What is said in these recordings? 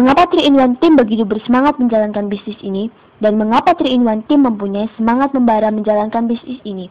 Mengapa 3-in-1 Team begitu bersemangat menjalankan bisnis ini? Dan mengapa 3-in-1 Team mempunyai semangat membara menjalankan bisnis ini?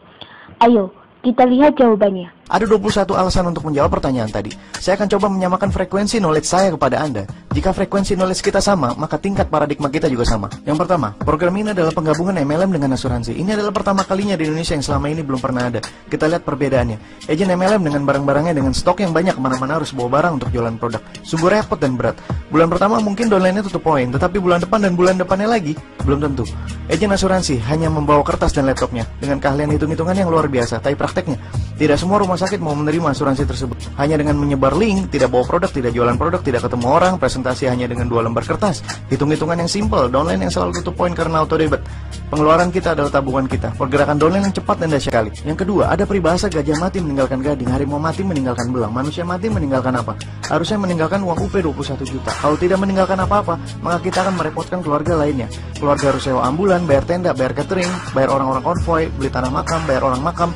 Ayo, kita lihat jawabannya. Ada 21 alasan untuk menjawab pertanyaan tadi. Saya akan coba menyamakan frekuensi knowledge saya kepada Anda. Jika frekuensi knowledge kita sama, maka tingkat paradigma kita juga sama. Yang pertama, program ini adalah penggabungan MLM dengan asuransi. Ini adalah pertama kalinya di Indonesia yang selama ini belum pernah ada. Kita lihat perbedaannya. Agen MLM dengan barang-barangnya dengan stok yang banyak, kemana-mana harus bawa barang untuk jualan produk. Sungguh repot dan berat. Bulan pertama mungkin downline-nya tutup poin, tetapi bulan depan dan bulan depannya lagi, belum tentu. Agen asuransi hanya membawa kertas dan laptopnya, dengan keahlian hitung-hitungan yang luar biasa, tapi prakteknya, tidak semua rumah sakit mau menerima asuransi tersebut. Hanya dengan menyebar link, tidak bawa produk, tidak jualan produk, tidak ketemu orang, presentasi hanya dengan 2 lembar kertas. Hitung-hitungan yang simple, downline yang selalu tutup poin karena auto debit. Pengeluaran kita adalah tabungan kita. Pergerakan downline yang cepat dan dahsyat sekali. Yang kedua, ada peribahasa gajah mati meninggalkan gading, harimau mati meninggalkan belang, manusia mati meninggalkan apa? Harusnya meninggalkan uang UP 21 juta. Kalau tidak meninggalkan apa-apa, maka kita akan merepotkan keluarga lainnya. Keluarga harus sewa ambulan, bayar tenda, bayar catering, bayar orang-orang konvoy, beli tanah makam, bayar orang makam,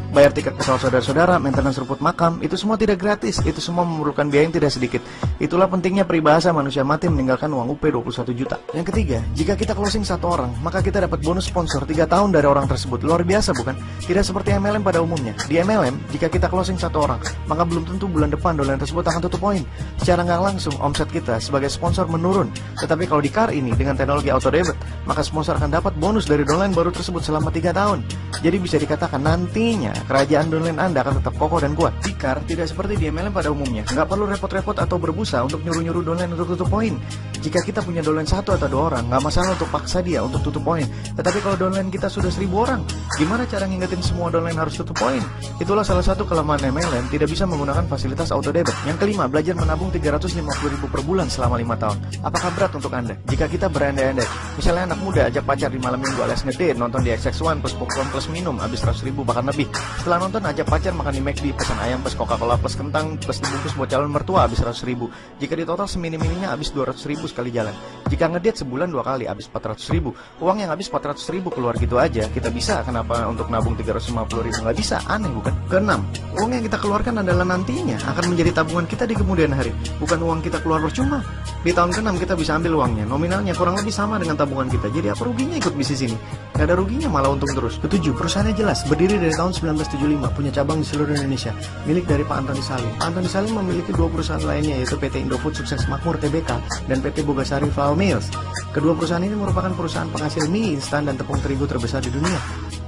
bayar tiket pesawat saudara-saudara, maintenance rumput makam, itu semua tidak gratis, itu semua memerlukan biaya yang tidak sedikit. Itulah pentingnya peribahasa manusia mati meninggalkan uang UP 21 juta. Yang ketiga, jika kita closing 1 orang, maka kita dapat bonus sponsor 3 tahun dari orang tersebut. Luar biasa bukan? Tidak seperti MLM pada umumnya. Di MLM, jika kita closing 1 orang, maka belum tentu bulan depan downline tersebut akan tutup poin. Secara nggak langsung, omset kita sebagai sponsor menurun. Tetapi kalau di CAR ini, dengan teknologi auto debit, maka sponsor akan dapat bonus dari downline baru tersebut selama 3 tahun. Jadi bisa dikatakan nantinya kerajaan downline Anda akan tetap kokoh dan kuat. Di CAR tidak seperti di MLM pada umumnya. Nggak perlu repot-repot atau berbusa untuk nyuruh-nyuruh downline untuk tutup poin. Jika kita punya downline 1 atau 2 orang, nggak masalah untuk paksa dia untuk tutup poin. Tetapi kalau downline kita sudah 1000 orang, gimana cara ngingetin semua downline harus tutup poin? Itulah salah satu kelemahan MLM, tidak bisa menggunakan fasilitas auto debit. Yang kelima, belajar menabung 350.000 per bulan selama 5 tahun. Apakah berat untuk Anda? Jika kita berandai-andai, misalnya anak muda ajak pacar di malam minggu alias ngedate, nonton di XX1 plus popcorn plus minum, habis 100.000 bahkan lebih. Setelah nonton ajak pacar makan di McD, pesan ayam plus Coca-Cola plus kentang plus dibungkus buat calon mertua habis 100.000. Jika di total seminim-minimnya habis 200.000 sekali jalan. Jika ngedate sebulan 2 kali habis 400.000. Uang yang habis 400.000 keluar gitu aja, kita bisa kenapa untuk nabung 350.000 nggak bisa? Aneh bukan? Keenam, uang yang kita keluarkan adalah nantinya akan menjadi tabungan kita di kemudian hari, bukan uang kita keluar percuma. Di tahun ke-6 kita bisa ambil uangnya, nominalnya kurang lebih sama dengan tabungan kita. Jadi apa ruginya ikut bisnis ini? Gak ada ruginya, malah untung terus. Ketujuh, perusahaannya jelas, berdiri dari tahun 1975, punya cabang di seluruh Indonesia, milik dari Pak Antoni Salim. Pak Antoni Salim memiliki 2 perusahaan lainnya, yaitu PT Indofood Sukses Makmur Tbk dan PT Bogasari Flour Mills. Kedua perusahaan ini merupakan perusahaan penghasil mie instan dan tepung terigu terbesar di dunia.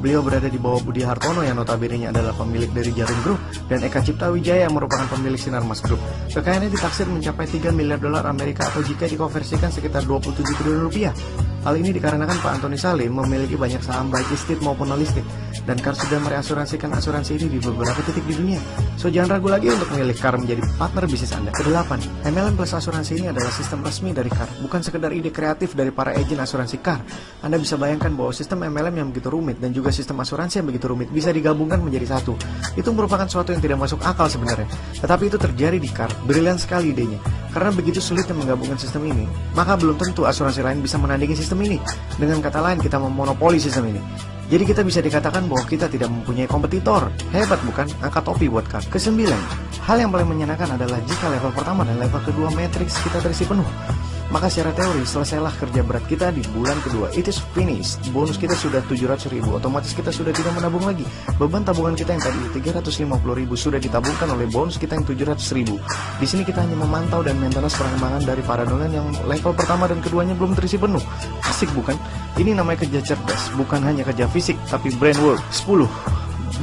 Beliau berada di bawah Budi Hartono yang notabene adalah pemilik dari Jarum Group, dan Eka Cipta Wijaya yang merupakan pemilik Sinarmas Group. Kekayaannya ditaksir mencapai 3 miliar dolar Amerika atau jika dikonversikan sekitar 27 triliun rupiah. Hal ini dikarenakan Pak Antoni Salim memiliki banyak saham baik listed maupun non listed, dan CAR sudah mereasuransikan asuransi ini di beberapa titik di dunia. So jangan ragu lagi untuk memilih CAR menjadi partner bisnis Anda. Kedelapan, MLM plus asuransi ini adalah sistem resmi dari CAR, bukan sekedar ide kreatif dari para agen asuransi CAR. Anda bisa bayangkan bahwa sistem MLM yang begitu rumit dan juga sistem asuransi yang begitu rumit bisa digabungkan menjadi satu. Itu merupakan sesuatu yang tidak masuk akal sebenarnya, tetapi itu terjadi di CAR. Brilian sekali idenya. Karena begitu sulitnya menggabungkan sistem ini, maka belum tentu asuransi lain bisa menandingi sistem ini. Dengan kata lain, kita memonopoli sistem ini. Jadi kita bisa dikatakan bahwa kita tidak mempunyai kompetitor. Hebat bukan? Angkat topi buat CAR. Kesembilan, hal yang paling menyenangkan adalah jika level pertama dan level kedua matriks kita terisi penuh, maka secara teori selesailah kerja berat kita di bulan kedua. It is finished. Bonus kita sudah 700.000. Otomatis kita sudah tidak menabung lagi. Beban tabungan kita yang tadi 350.000 sudah ditabungkan oleh bonus kita yang 700.000. Di sini kita hanya memantau dan maintenance perkembangan dari para downline yang level pertama dan keduanya belum terisi penuh. Asik bukan? Ini namanya kerja cerdas, bukan hanya kerja fisik, tapi brain work. 10.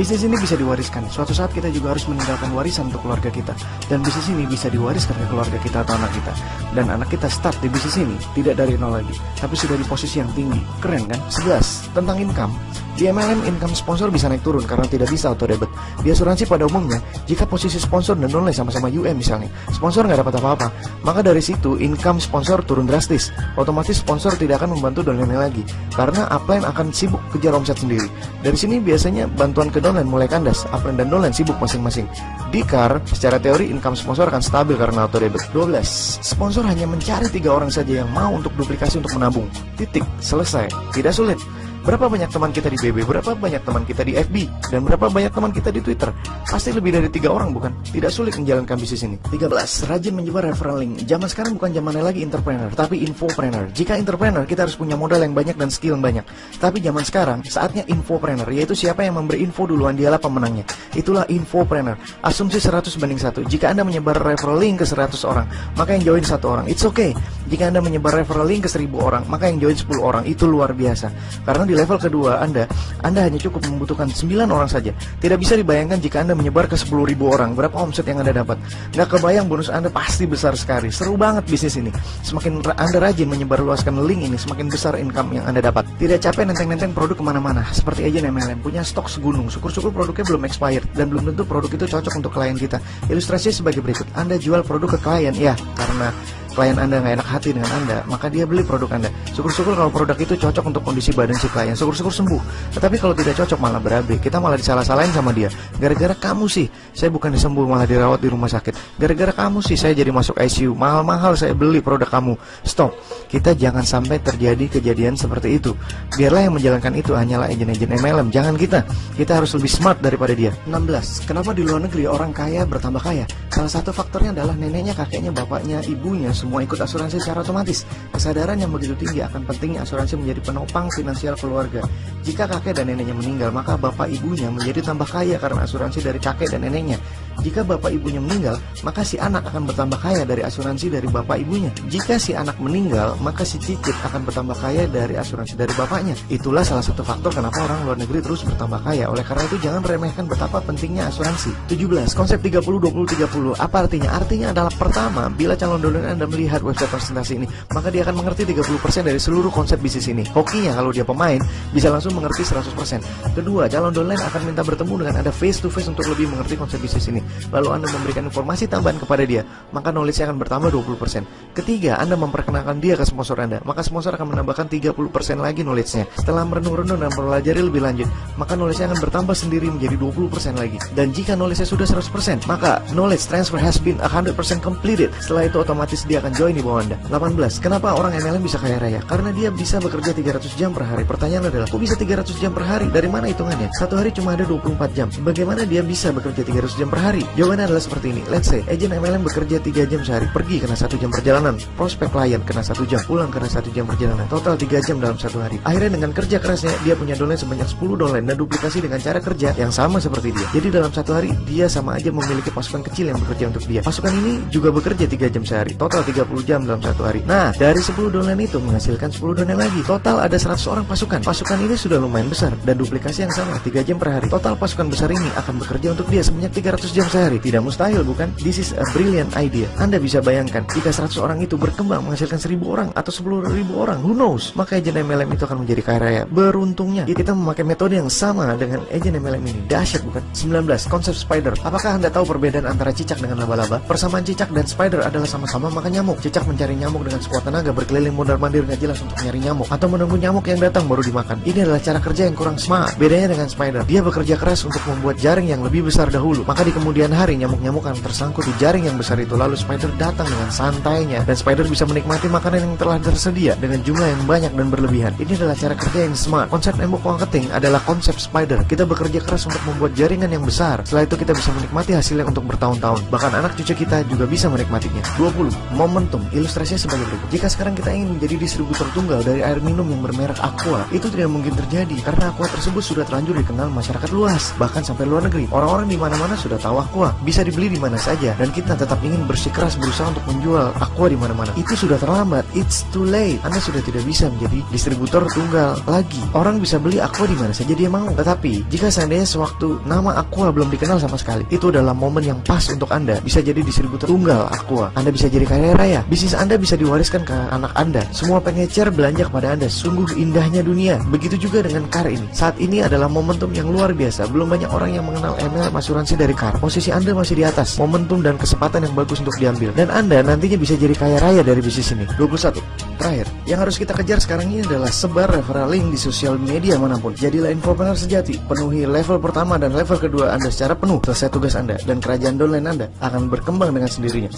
Bisnis ini bisa diwariskan. Suatu saat kita juga harus meninggalkan warisan untuk keluarga kita. Dan bisnis ini bisa diwariskan ke keluarga kita atau anak kita. Dan anak kita start di bisnis ini tidak dari nol lagi, tapi sudah di posisi yang tinggi. Keren kan? 11. Tentang income. Di MLM, income sponsor bisa naik turun karena tidak bisa auto debit. Di asuransi pada umumnya, jika posisi sponsor dan downline sama-sama UM misalnya, sponsor nggak dapat apa-apa, maka dari situ income sponsor turun drastis. Otomatis sponsor tidak akan membantu downline lagi, karena upline akan sibuk kejar omset sendiri. Dari sini biasanya bantuan ke downline mulai kandas, upline dan downline sibuk masing-masing. Di CAR, secara teori income sponsor akan stabil karena auto debit. 12. Sponsor hanya mencari 3 orang saja yang mau untuk duplikasi untuk menabung. Titik, selesai. Tidak sulit. Berapa banyak teman kita di BB, berapa banyak teman kita di FB, dan berapa banyak teman kita di Twitter? Pasti lebih dari 3 orang, bukan? Tidak sulit menjalankan bisnis ini. 13. Rajin menyebar referral link. Zaman sekarang bukan zamannya lagi entrepreneur, tapi infopreneur. Jika entrepreneur, kita harus punya modal yang banyak dan skill yang banyak. Tapi zaman sekarang, saatnya infopreneur, yaitu siapa yang memberi info duluan, dialah pemenangnya. Itulah infopreneur. Asumsi 100:1. Jika Anda menyebar referral link ke 100 orang, maka yang join 1 orang. It's okay. Jika Anda menyebar referral link ke 1000 orang, maka yang join 10 orang. Itu luar biasa. Karena di level kedua Anda hanya cukup membutuhkan 9 orang saja. Tidak bisa dibayangkan jika Anda menyebar ke 10.000 orang, berapa omset yang Anda dapat. Nggak kebayang, bonus Anda pasti besar sekali. Seru banget bisnis ini. Semakin Anda rajin menyebarluaskan link ini, semakin besar income yang Anda dapat. Tidak capek nenteng-nenteng produk kemana-mana. Seperti agen MLM, punya stok segunung. Syukur-syukur produknya belum expired, dan belum tentu produk itu cocok untuk klien kita. Ilustrasinya sebagai berikut. Anda jual produk ke klien, ya, karena klien Anda nggak enak hati dengan Anda, maka dia beli produk Anda. Syukur-syukur kalau produk itu cocok untuk kondisi badan si klien, syukur-syukur sembuh. Tetapi kalau tidak cocok malah berabe, kita malah disalah-salahin sama dia. Gara-gara kamu sih, saya bukan disembuh malah dirawat di rumah sakit. Gara-gara kamu sih, saya jadi masuk ICU. Mahal-mahal saya beli produk kamu. Stop. Kita jangan sampai terjadi kejadian seperti itu. Biarlah yang menjalankan itu hanyalah agen-agen MLM, jangan kita. Kita harus lebih smart daripada dia. 16. Kenapa di luar negeri orang kaya bertambah kaya? Salah satu faktornya adalah neneknya, kakeknya, bapaknya, ibunya semua ikut asuransi secara otomatis. Kesadaran yang begitu tinggi akan pentingnya asuransi menjadi penopang finansial keluarga. Jika kakek dan neneknya meninggal, maka bapak ibunya menjadi tambah kaya karena asuransi dari kakek dan neneknya. Jika bapak ibunya meninggal, maka si anak akan bertambah kaya dari asuransi dari bapak ibunya. Jika si anak meninggal, maka si cicit akan bertambah kaya dari asuransi dari bapaknya. Itulah salah satu faktor kenapa orang luar negeri terus bertambah kaya. Oleh karena itu jangan remehkan betapa pentingnya asuransi. 17. Konsep 30-20-30. Apa artinya? Artinya adalah pertama, bila calon donor Anda melihat website presentasi ini, maka dia akan mengerti 30% dari seluruh konsep bisnis ini. Hokinya kalau dia pemain, bisa langsung mengerti 100%. Kedua, calon donor akan minta bertemu dengan Anda face to face untuk lebih mengerti konsep bisnis ini. Lalu Anda memberikan informasi tambahan kepada dia, maka knowledge-nya akan bertambah 20%. Ketiga, Anda memperkenalkan dia ke sponsor Anda, maka sponsor akan menambahkan 30% lagi knowledge-nya. Setelah merenung-renung dan mempelajari lebih lanjut, maka knowledge-nya akan bertambah sendiri menjadi 20% lagi. Dan jika knowledge-nya sudah 100%, maka knowledge transfer has been 100% completed. Setelah itu otomatis dia akan join di bawah Anda. 18. Kenapa orang MLM bisa kaya raya? Karena dia bisa bekerja 300 jam per hari. Pertanyaan adalah, kok bisa 300 jam per hari? Dari mana hitungannya? Satu hari cuma ada 24 jam. Bagaimana dia bisa bekerja 300 jam per hari? Jawabannya adalah seperti ini. Let's say, agent MLM bekerja 3 jam sehari. Pergi kena 1 jam perjalanan. Prospek klien kena 1 jam. Pulang kena 1 jam perjalanan. Total 3 jam dalam satu hari. Akhirnya dengan kerja kerasnya, dia punya downline sebanyak 10 downline dan duplikasi dengan cara kerja yang sama seperti dia. Jadi dalam satu hari, dia sama aja memiliki pasukan kecil yang bekerja untuk dia. Pasukan ini juga bekerja 3 jam sehari. Total 30 jam dalam satu hari. Nah, dari 10 downline itu menghasilkan 10 downline lagi. Total ada 100 orang pasukan. Pasukan ini sudah lumayan besar dan duplikasi yang sama 3 jam per hari. Total pasukan besar ini akan bekerja untuk dia sebanyak 300 jam sehari. Tidak mustahil, bukan? This is a brilliant idea. Anda bisa bayangkan jika 100 orang itu berkembang menghasilkan 1000 orang atau 10.000 orang, who knows? Maka agen MLM itu akan menjadi kaya raya. Beruntungnya kita memakai metode yang sama dengan agen MLM ini. Dahsyat, bukan? 19. Konsep spider. Apakah Anda tahu perbedaan antara cicak dengan laba-laba? Persamaan cicak dan spider adalah sama-sama makan nyamuk. Cicak mencari nyamuk dengan sekuat tenaga, berkeliling mondar-mandir nggak jelas untuk nyari nyamuk, atau menunggu nyamuk yang datang baru dimakan. Ini adalah cara kerja yang kurang smart. Bedanya dengan spider, dia bekerja keras untuk membuat jaring yang lebih besar dahulu. Maka di kemudian hari nyamuk-nyamuk akan tersangkut di jaring yang besar itu. Lalu spider datang dengan santainya, dan spider bisa menikmati makanan yang telah tersedia dengan jumlah yang banyak dan berlebihan. Ini adalah cara kerja yang smart. Konsep embok marketing adalah konsep spider. Kita bekerja keras untuk membuat jaringan yang besar. Setelah itu kita bisa menikmati hasilnya untuk bertahun-tahun. Bahkan anak cucu kita juga bisa menikmatinya. 20. Momentum. Ilustrasinya sebagai berikut. Jika sekarang kita ingin menjadi distributor tunggal dari air minum yang bermerek Aqua, itu tidak mungkin terjadi karena Aqua tersebut sudah terlanjur dikenal masyarakat luas, bahkan sampai luar negeri. Orang-orang di mana-mana sudah tahu Aqua, bisa dibeli di mana saja, dan kita tetap ingin bersikeras berusaha untuk menjual Aqua di mana-mana. Itu sudah terlambat. It's too late. Anda sudah tidak bisa menjadi distributor tunggal lagi. Orang bisa beli Aqua di mana saja dia mau. Tetapi jika seandainya sewaktu nama Aqua belum dikenal sama sekali, itu adalah momen yang pas untuk Anda bisa jadi distributor tunggal Aqua. Anda bisa jadi kaya raya. Bisnis Anda bisa diwariskan ke anak Anda. Semua pengecer belanja kepada Anda. Sungguh indahnya dunia. Begitu juga dengan car ini. Saat ini adalah momentum yang luar biasa. Belum banyak orang yang mengenal MLM asuransi dari car. Posisi Anda masih di atas. Momentum dan kesempatan yang bagus untuk diambil. Dan Anda nantinya bisa jadi kaya raya dari bisnis ini. 21. Terakhir, yang harus kita kejar sekarang ini adalah sebar referral link di sosial media manapun. Jadilah infopreneur sejati. Penuhi level pertama dan level kedua Anda secara penuh. Selesai tugas Anda dan kerajaan downline Anda akan berkembang dengan sendirinya.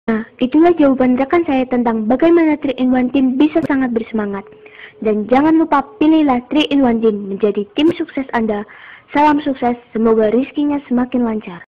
Nah, itulah jawaban rekan saya tentang bagaimana 3-in-1 Team bisa sangat bersemangat. Dan jangan lupa pilihlah 3-in-1 Team menjadi tim sukses Anda. Salam sukses, semoga rizkinya semakin lancar.